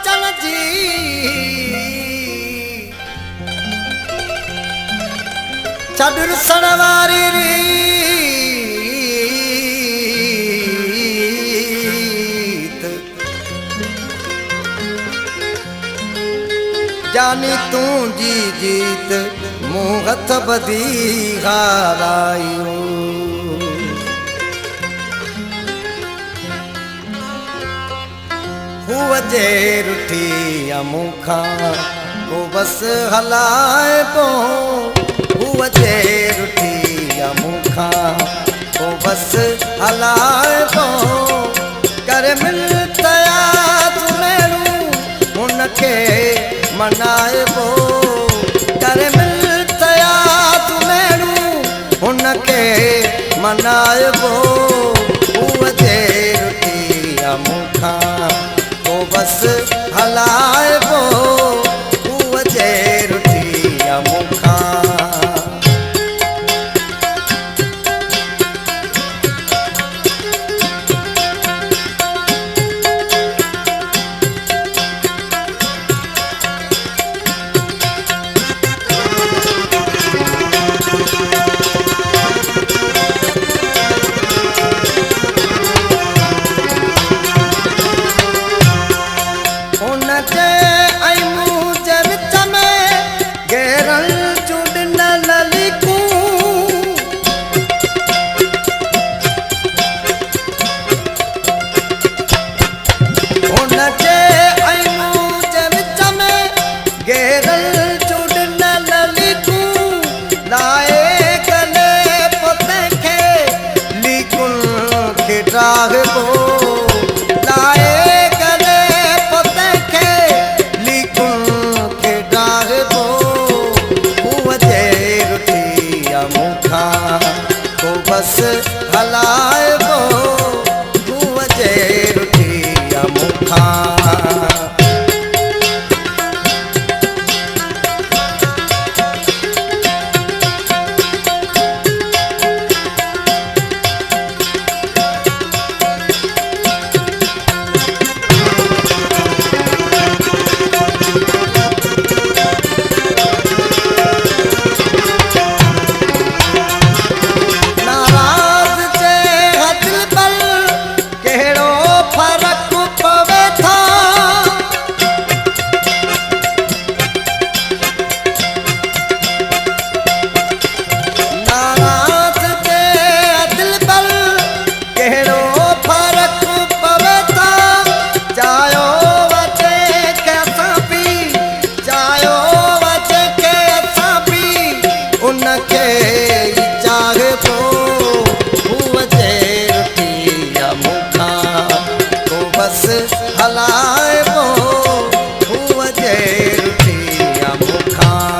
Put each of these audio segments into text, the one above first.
बचन जी छॾ रुसण वारी रीत जानी तूं जी जीत मूं हथ ॿधी हारायो हूअ जे रुठी मूंखां को बस हलाए पो हूअ जे रुठी मूंखां को बस हलाए पो कर मिलतया तुमेरू हुनखे मनाए पो कर मिलतया तुमेरू हुनखे मनाए पो हूअ जे रुठी मूंखां को बस हलाए पो हूअ जे रुठी मूंखां बस हलाए पो हूअ जे रुठी मूंखां हलाए पो हूअ जे रुठी मूंखां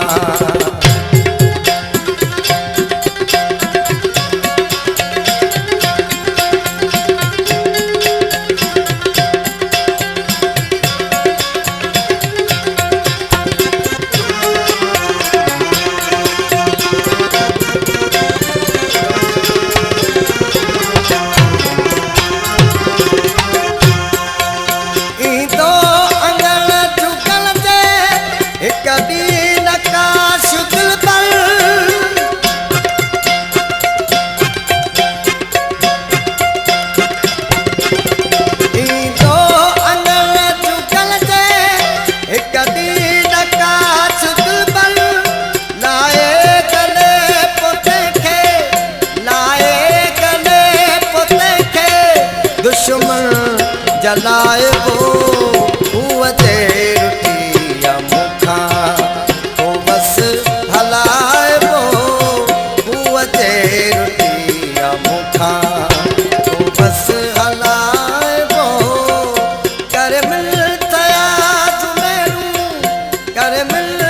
दुश्मन जलाए पो हूअ जे रुठी मूंखां को बस हलाए पो हूअ जे रुठी मूंखां को बस हलाए पो कर मिलतया तुमेरू कर मिल